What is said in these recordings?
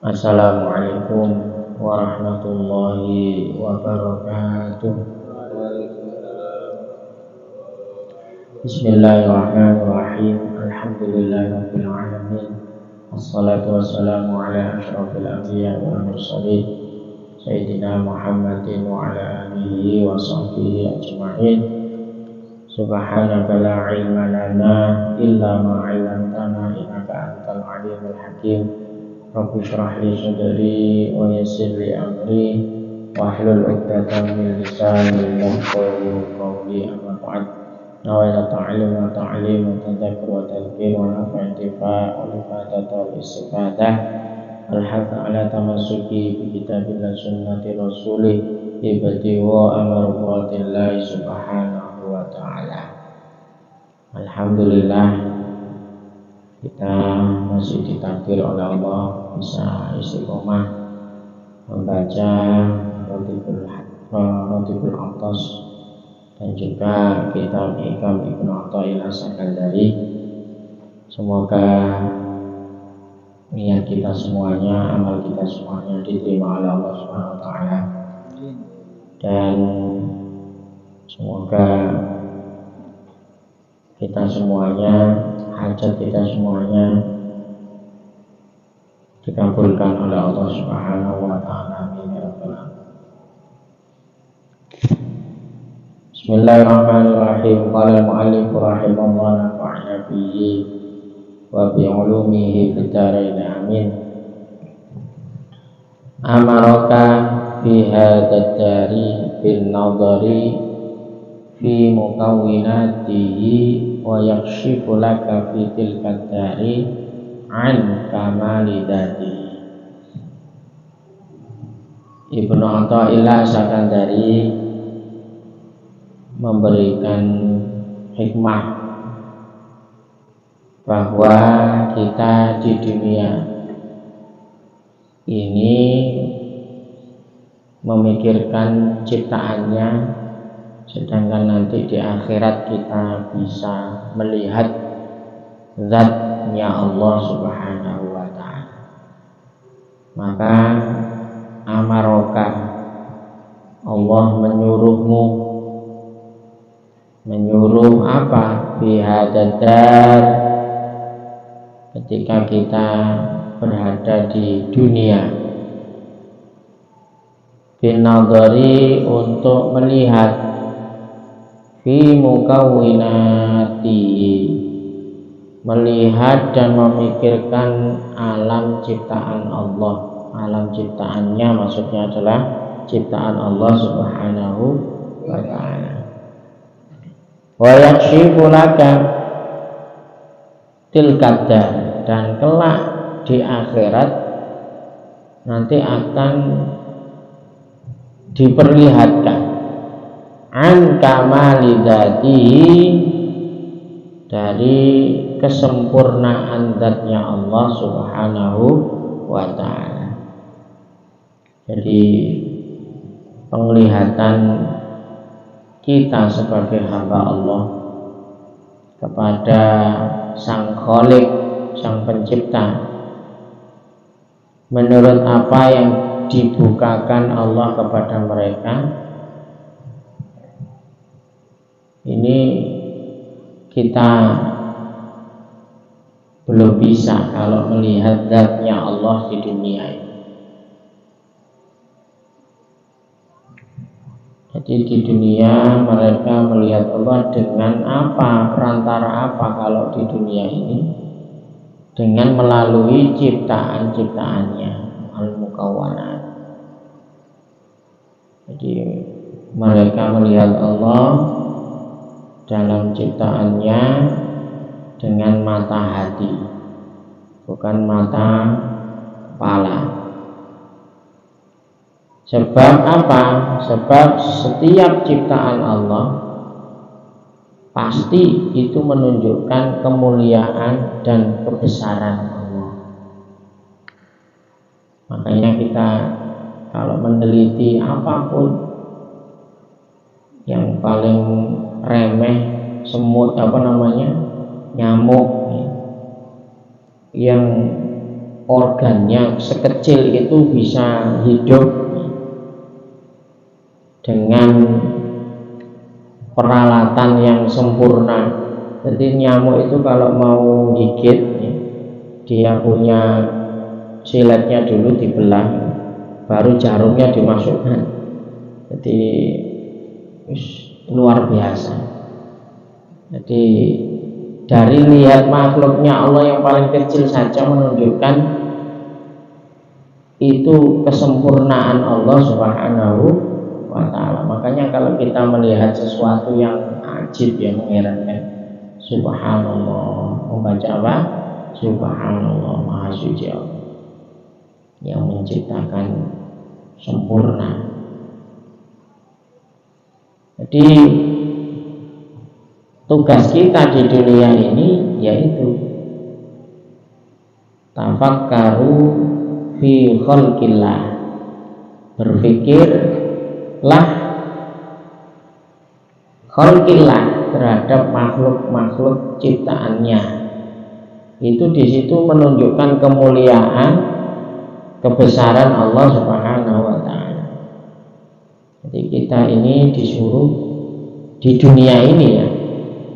Assalamualaikum warahmatullahi wabarakatuh. Bismillahirrahmanirrahim. Alhamdulillahirabbil alamin. Wassalatu wassalamu ala asyrafil anbiya wal mursalin Sayyidina Muhammadin wa ala alihi wa sahbihi ajma'in. Subhanaka la ilma lana illa ma 'allamtana innaka antal alimul hakim. Rabbi shrah li sadri wa yassir li amri wahlul 'uqdatam min lisani yafqahu qawli. Amma ba'd. Nawaitu ta'lim wa ta'lim wa tadzakkur wa tadhkir wa naf'a intifa' wa ifadatu wa istifadah. Al-haqqu ala tamassuki bi kitabillah sunnati rasulih ibadi wa amrullah subhanahu wa ta'ala. Alhamdulillah, kita masih ditakdir oleh Allah bisa istiqomah membaca Rotibul Atas dan juga kitab Hikam Ibnu Athaillah As-Sakandari. Semoga niat kita semuanya, amal kita semuanya diterima oleh Allah Subhanahu wa taala. Dan semoga kita semuanya, hajat kita semuanya dikabulkan oleh Allah Subhanahu wa taala. Amin ya rabbal alamin. Bismillahirrahmanirrahim. Qala al-mu'allif rahimahullah nafa'ana bihi wa bi 'ulumihi fid dharain amin. Amaraka fi hadzal dari bin nadhari fi mukawwinatihi wa yakshifu laka fi tilka dari an kamali dzati. Ibnu Athaillah As-Sakandari memberikan hikmah bahwa kita di dunia ini memikirkan ciptaannya, sedangkan nanti di akhirat kita bisa melihat zatnya Allah Subhanahu wa ta'ala. Maka amaroka, Allah menyuruh apa? Bihadadar, ketika kita berada di dunia, binadhari, untuk melihat, fi mukawwinati, melihat dan memikirkan alam ciptaan Allah. Alam ciptaannya maksudnya adalah ciptaan Allah Subhanahu wa ta'ala. Wa yakshifu laka tilkadar, dan kelak di akhirat nanti akan diperlihatkan an kamali dzatihi, dari kesempurnaan zatnya Allah Subhanahu wa ta'ala. Jadi penglihatan kita sebagai hamba Allah kepada Sang Khalik, Sang Pencipta, menurut apa yang dibukakan Allah kepada mereka, ini kita belum bisa kalau melihat zatnya Allah di dunia ini. Jadi di dunia mereka melihat Allah dengan apa, perantara apa kalau di dunia ini? Dengan melalui ciptaan-ciptaannya, al-mukawwanat. Jadi mereka melihat Allah dalam ciptaannya dengan mata hati, bukan mata kepala. Sebab apa? Sebab setiap ciptaan Allah pasti itu menunjukkan kemuliaan dan kebesaran Allah. Makanya kita kalau meneliti apapun yang paling remeh, semut nyamuk yang organnya sekecil itu bisa hidup dengan peralatan yang sempurna. Jadi nyamuk itu kalau mau gigit, dia punya siletnya dulu dibelah, baru jarumnya dimasukkan. Jadi luar biasa. Jadi dari lihat makhluknya Allah yang paling kecil saja menunjukkan itu kesempurnaan Allah Subhanahu wa ta'ala. Makanya kalau kita melihat sesuatu yang ajib, yang mengherankan, subhanallah, membaca apa? Subhanallah, maha suci Allah yang menciptakan sempurna. Jadi tugas kita di dunia ini yaitu tafakkaru fi khalqillah, berpikirlah khalqillah, terhadap makhluk-makhluk ciptaannya. Itu di situ menunjukkan kemuliaan, kebesaran Allah Subhanahu wa ta'ala. Jadi kita ini disuruh di dunia ini ya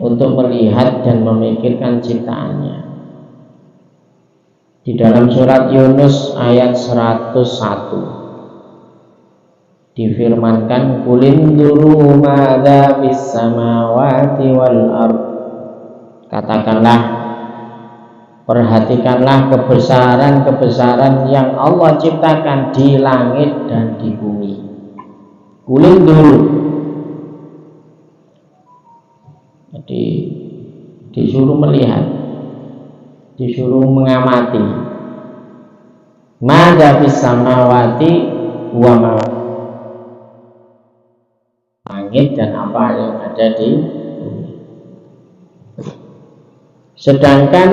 untuk melihat dan memikirkan ciptaannya. Di dalam surat Yunus ayat 101 difirmankan, kulinduru madza fis samawati wal ard, katakanlah, perhatikanlah kebesaran-kebesaran yang Allah ciptakan di langit dan di bumi. Kulinduru, jadi disuruh melihat, disuruh mengamati. Madza fis samawati wa ma, langit dan apa yang ada di bumi. Sedangkan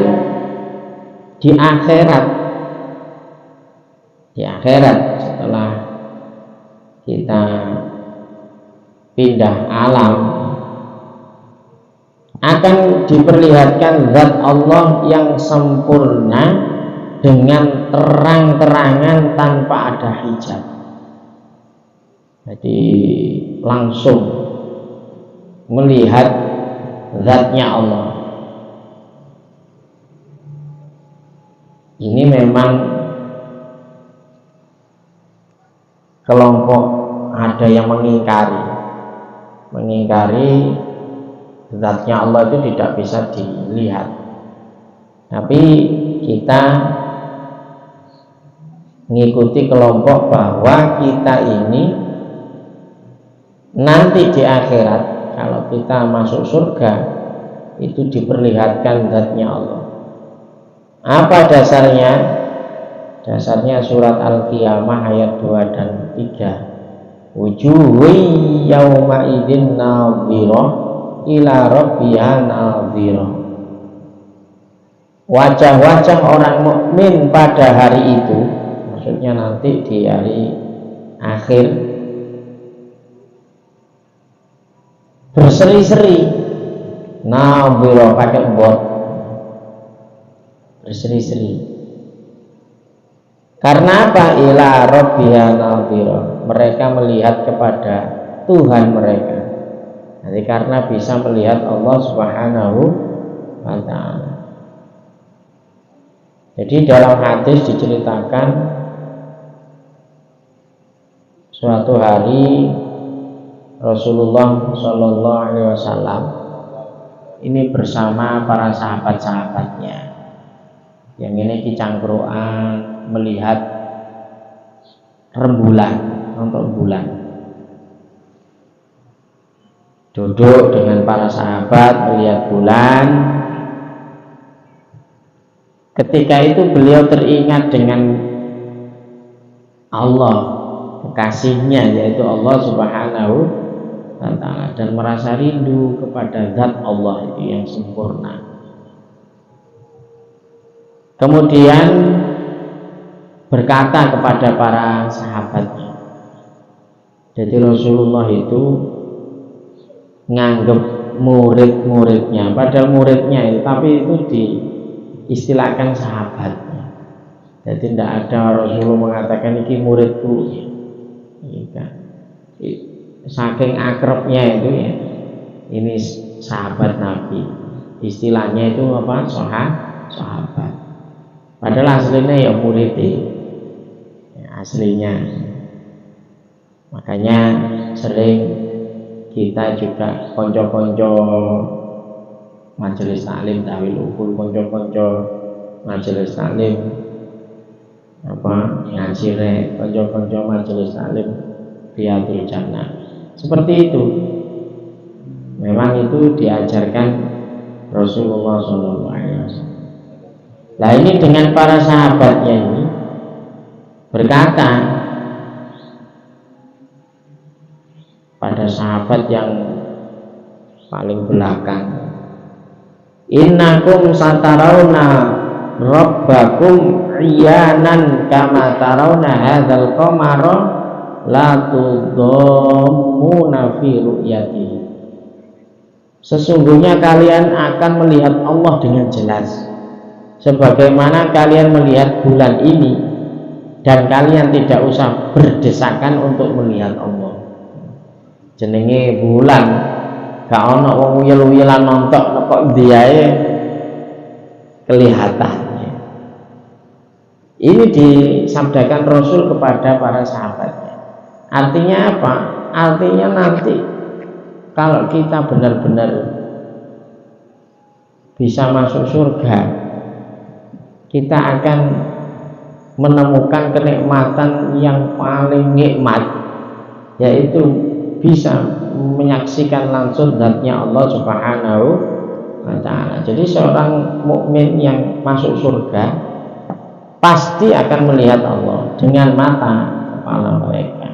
di akhirat setelah kita pindah alam akan diperlihatkan zat Allah yang sempurna dengan terang-terangan tanpa ada hijab. Jadi langsung melihat zatnya Allah. Ini memang kelompok ada yang mengingkari zatnya Allah itu tidak bisa dilihat. Tapi kita mengikuti kelompok bahwa kita ini nanti di akhirat kalau kita masuk surga itu diperlihatkan zatnya Allah. Apa dasarnya? Dasarnya surat Al-Qiyamah ayat 2 dan 3. Wujuhun yauma idzin nadhirah ila rabbiha nadhirah. Wajah-wajah orang mukmin pada hari itu, maksudnya nanti di hari akhir, berseri-seri. Nadhirah pakai bot, berseri-seri. Karena apa? Ila rabbiha nadhirah. Mereka melihat kepada Tuhan mereka. Jadi karena bisa melihat Allah Subhanahu wa ta'ala. Jadi dalam hadis diceritakan suatu hari Rasulullah Shallallahu Alaihi Wasallam ini bersama para sahabat-sahabatnya yang ini kicangkruan melihat rembulan, nonton bulan, duduk dengan para sahabat melihat bulan. Ketika itu beliau teringat dengan Allah, kekasihnya yaitu Allah Subhanahu wa ta'ala, dan merasa rindu kepada zat Allah itu yang sempurna. Kemudian berkata kepada para sahabatnya, jadi Rasulullah itu nganggep murid-muridnya, padahal muridnya itu, tapi itu diistilahkan sahabatnya. Jadi tidak ada Rasulullah mengatakan ini muridku. Iya. Saking akrabnya itu ya, ini sahabat Nabi. Istilahnya itu apa? Sahabat. Padahal aslinya ya murid ya, aslinya. Makanya sering kita juga konco-konco majelis taklim tawil ukul, konco-konco majelis taklim apa ngaji rek, konco-konco majelis taklim Riyadhul Jannah. Seperti itu. Memang itu diajarkan Rasulullah SAW. Nah ini dengan para sahabatnya ini berkata pada sahabat yang paling belakang, innakum satarawna rabbakum iyanan kama tarawna hadzal qamara la tudhammuna fi ru'yati. Sesungguhnya kalian akan melihat Allah dengan jelas sebagaimana kalian melihat bulan ini, dan kalian tidak usah berdesakan untuk melihat Allah. Jenenge bulan gak ono wong uyel-uyelan nontok kok diae kelihatan. Ini disabdakan Rasul kepada para sahabatnya. Artinya apa? Artinya nanti kalau kita benar-benar bisa masuk surga, kita akan menemukan kenikmatan yang paling nikmat, yaitu bisa menyaksikan langsung zatnya Allah Subhanahu wa ta'ala. Jadi seorang mukmin yang masuk surga pasti akan melihat Allah dengan mata kepala mereka.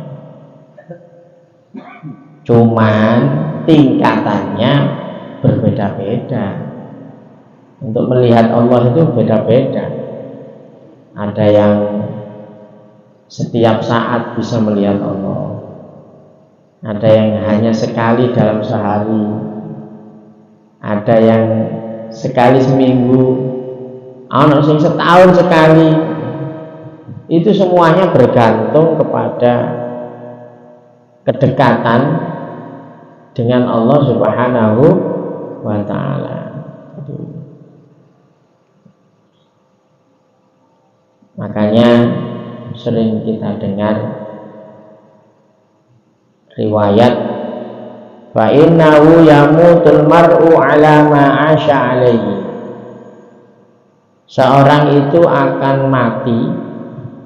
Cuman tingkatannya berbeda-beda. Untuk melihat Allah itu beda-beda. Ada yang setiap saat bisa melihat Allah, ada yang hanya sekali dalam sehari, ada yang sekali seminggu, ada yang setahun sekali. Itu semuanya bergantung kepada kedekatan dengan Allah Subhanahu wa ta'ala. Makanya sering kita dengar riwayat fa innahu yamutul mar'u ala ma 'asha 'alaihi. Seorang itu akan mati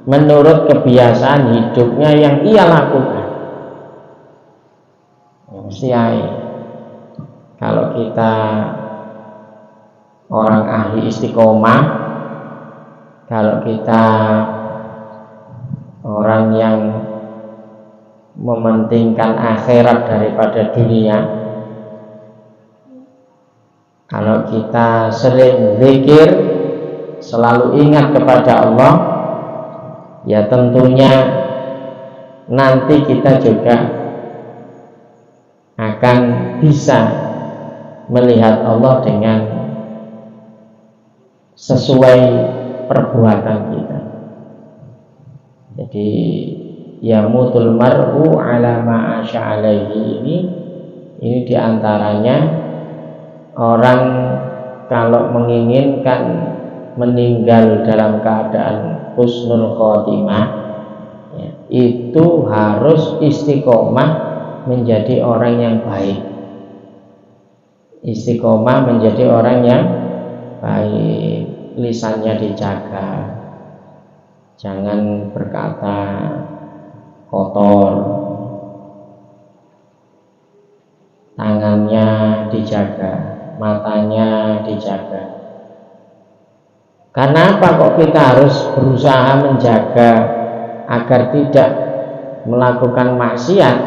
menurut kebiasaan hidupnya yang ia lakukan. Kalau kita orang ahli istiqomah, kalau kita orang yang mementingkan akhirat daripada dunia, kalau kita sering zikir, selalu ingat kepada Allah, ya tentunya nanti kita juga akan bisa melihat Allah dengan sesuai perbuatan kita. Jadi yamutul mar'u ala ma 'asha 'alaihi ini diantaranya orang kalau menginginkan meninggal dalam keadaan husnul khotimah, ya, itu harus istiqomah menjadi orang yang baik. Istiqomah menjadi orang yang baik, lisannya dijaga, jangan berkata kotor, tangannya dijaga, matanya dijaga. Karena apa kok kita harus berusaha menjaga agar tidak melakukan maksiat?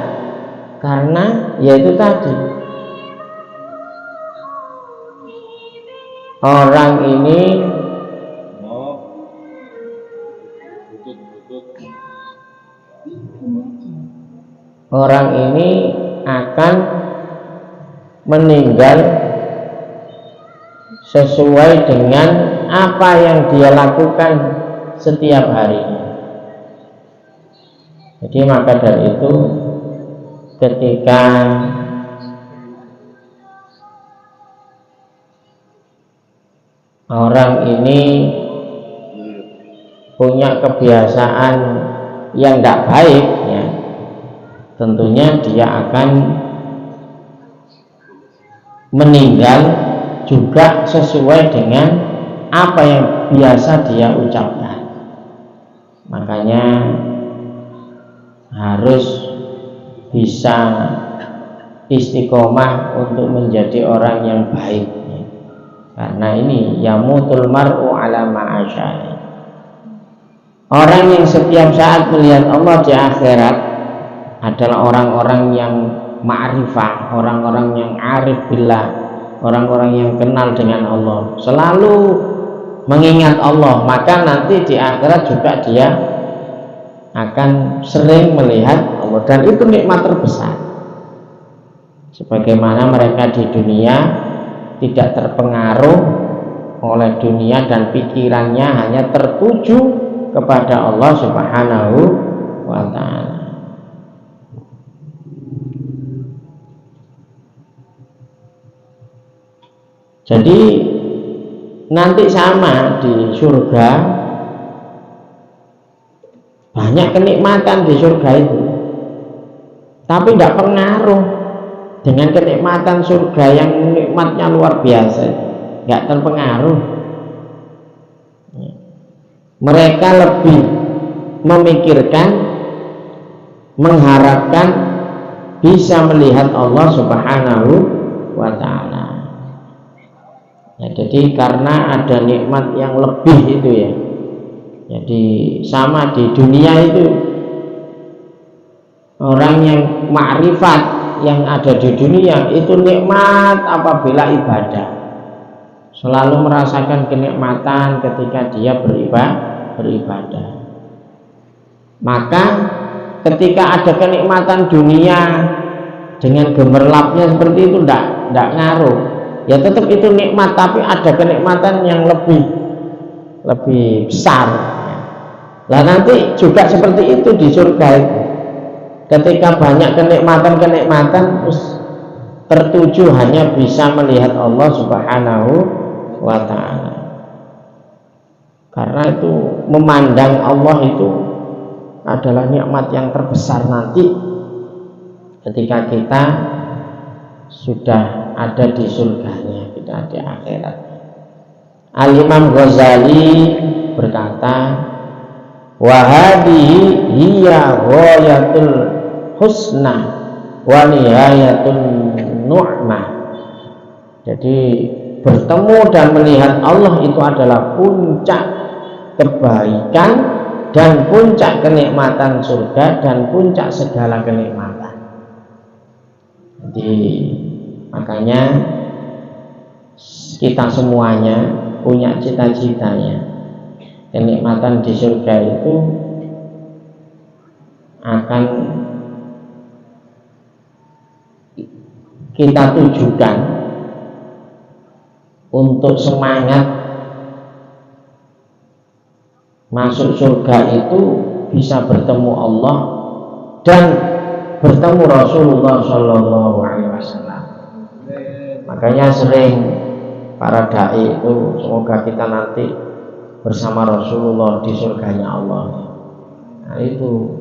Karena yaitu tadi, orang ini akan meninggal sesuai dengan apa yang dia lakukan setiap harinya. Jadi maka dari itu ketika orang ini punya kebiasaan yang tidak baik, ya, tentunya dia akan meninggal juga sesuai dengan apa yang biasa dia ucapkan. Makanya harus bisa istiqomah untuk menjadi orang yang baik, ya. Karena ini yamutul mar'u ala ma'asyai. Orang yang setiap saat melihat Allah di akhirat adalah orang-orang yang ma'rifah, orang-orang yang arif billah, orang-orang yang kenal dengan Allah, selalu mengingat Allah. Maka nanti di akhirat juga dia akan sering melihat Allah, dan itu nikmat terbesar. Sebagaimana mereka di dunia tidak terpengaruh oleh dunia dan pikirannya hanya tertuju kepada Allah Subhanahu wa ta'ala. Jadi nanti sama di surga, banyak kenikmatan di surga itu, tapi tidak pengaruh dengan kenikmatan surga yang nikmatnya luar biasa, nggak terpengaruh. Mereka lebih memikirkan, mengharapkan bisa melihat Allah Subhanahu wa ta'ala. Ya, jadi karena ada nikmat yang lebih itu, ya. Jadi sama di dunia itu, orang yang makrifat yang ada di dunia itu nikmat apabila ibadah, selalu merasakan kenikmatan ketika dia beribadah. Maka ketika ada kenikmatan dunia dengan gemerlapnya seperti itu, tidak ngaruh, ya tetap itu nikmat, tapi ada kenikmatan yang lebih besar. Lah nanti juga seperti itu di surga itu. Ketika banyak kenikmatan terus tertuju hanya bisa melihat Allah Subhanahu wa ta'ala. Karena itu memandang Allah itu adalah nikmat yang terbesar nanti ketika kita sudah ada di surganya, kita di akhirat. Al-Imam Ghazali berkata, wa hadhihi hiya ghayatul husna wa nihayatun nu'mah. Jadi bertemu dan melihat Allah itu adalah puncak kebaikan dan puncak kenikmatan surga dan puncak segala kenikmatan. Jadi makanya kita semuanya punya cita-citanya, kenikmatan di surga itu akan kita tujukan untuk semangat masuk surga itu bisa bertemu Allah dan bertemu Rasulullah Shallallahu Alaihi Wasallam. Makanya sering para dai itu, semoga kita nanti bersama Rasulullah di surganya Allah. Nah itu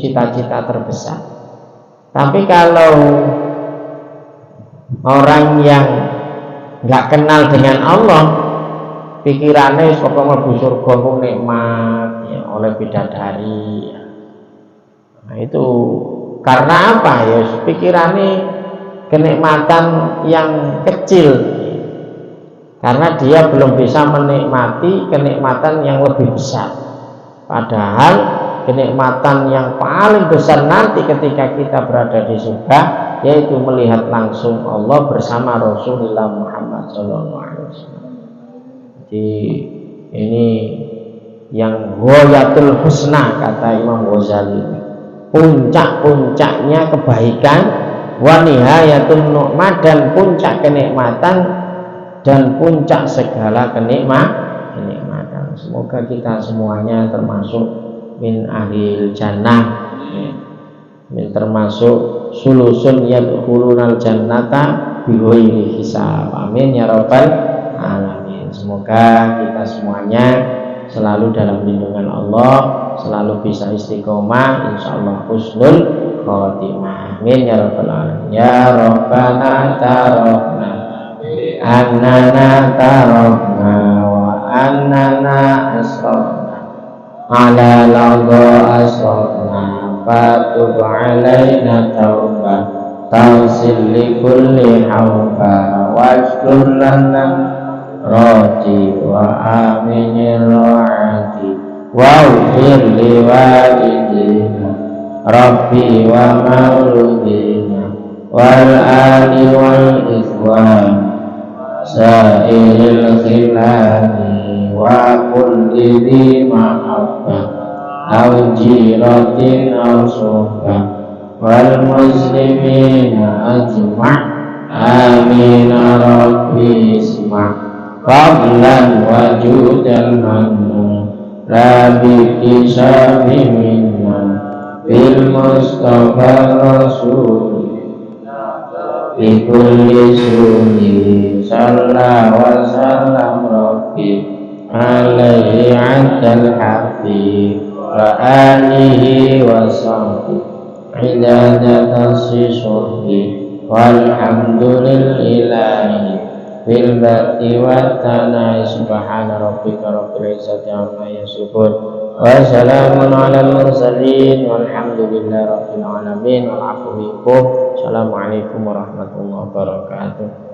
cita-cita terbesar. Tapi kalau orang yang nggak kenal dengan Allah, pikirannya pokoknya mlebu surga ku nikmat, ya, oleh bidadari, ya. Nah itu karena apa? Ya pikirannya kenikmatan yang kecil, karena dia belum bisa menikmati kenikmatan yang lebih besar. Padahal kenikmatan yang paling besar nanti ketika kita berada di surga, yaitu melihat langsung Allah bersama Rasulullah Muhammad SAW. Jadi ini yang ghayatul husna, kata Imam Ghazali, puncak-puncaknya kebaikan, wa nihayatun nu'mah, dan puncak kenikmatan dan puncak segala kenikmatan. semoga kita semuanya termasuk min ahlil jannah, termasuk sulusun yadkhulunal jannata bighairi hisab. Amin ya rabbal alamin. Semoga kita semuanya selalu dalam lindungan Allah, selalu bisa istiqomah, insyaallah husnul khotimah. Amin ya rabbal alamin. Ya rabbana tarokna annana tarokna wa annana asrofna ala lago asrofna fatub alaina tauba tawsil li kulli hawba wajkur lana roti wa aminir ro'ati wa ufir li walidina rabbi wa mauludina wal ali wal ikhwan sa'iril khilani wa kulli di mahabbah au jiratin au suhbah wal muslimina ajma' amin rabbi isma' fadlan wa judal manna rabi kisami minna bil mustafa rasul bi kulli suni salla wa sallam rabbi alaihi antal hafiz wa alihi wa sahbihi idadatan sisuhi walhamdulillahi bil baqi wa tanai subhana rabbika rabbil izzati amma yasifun wa salamun alal mursalin walhamdulillahi rabbil alamin wal afu minkum. Assalamualaikum warahmatullahi wabarakatuh.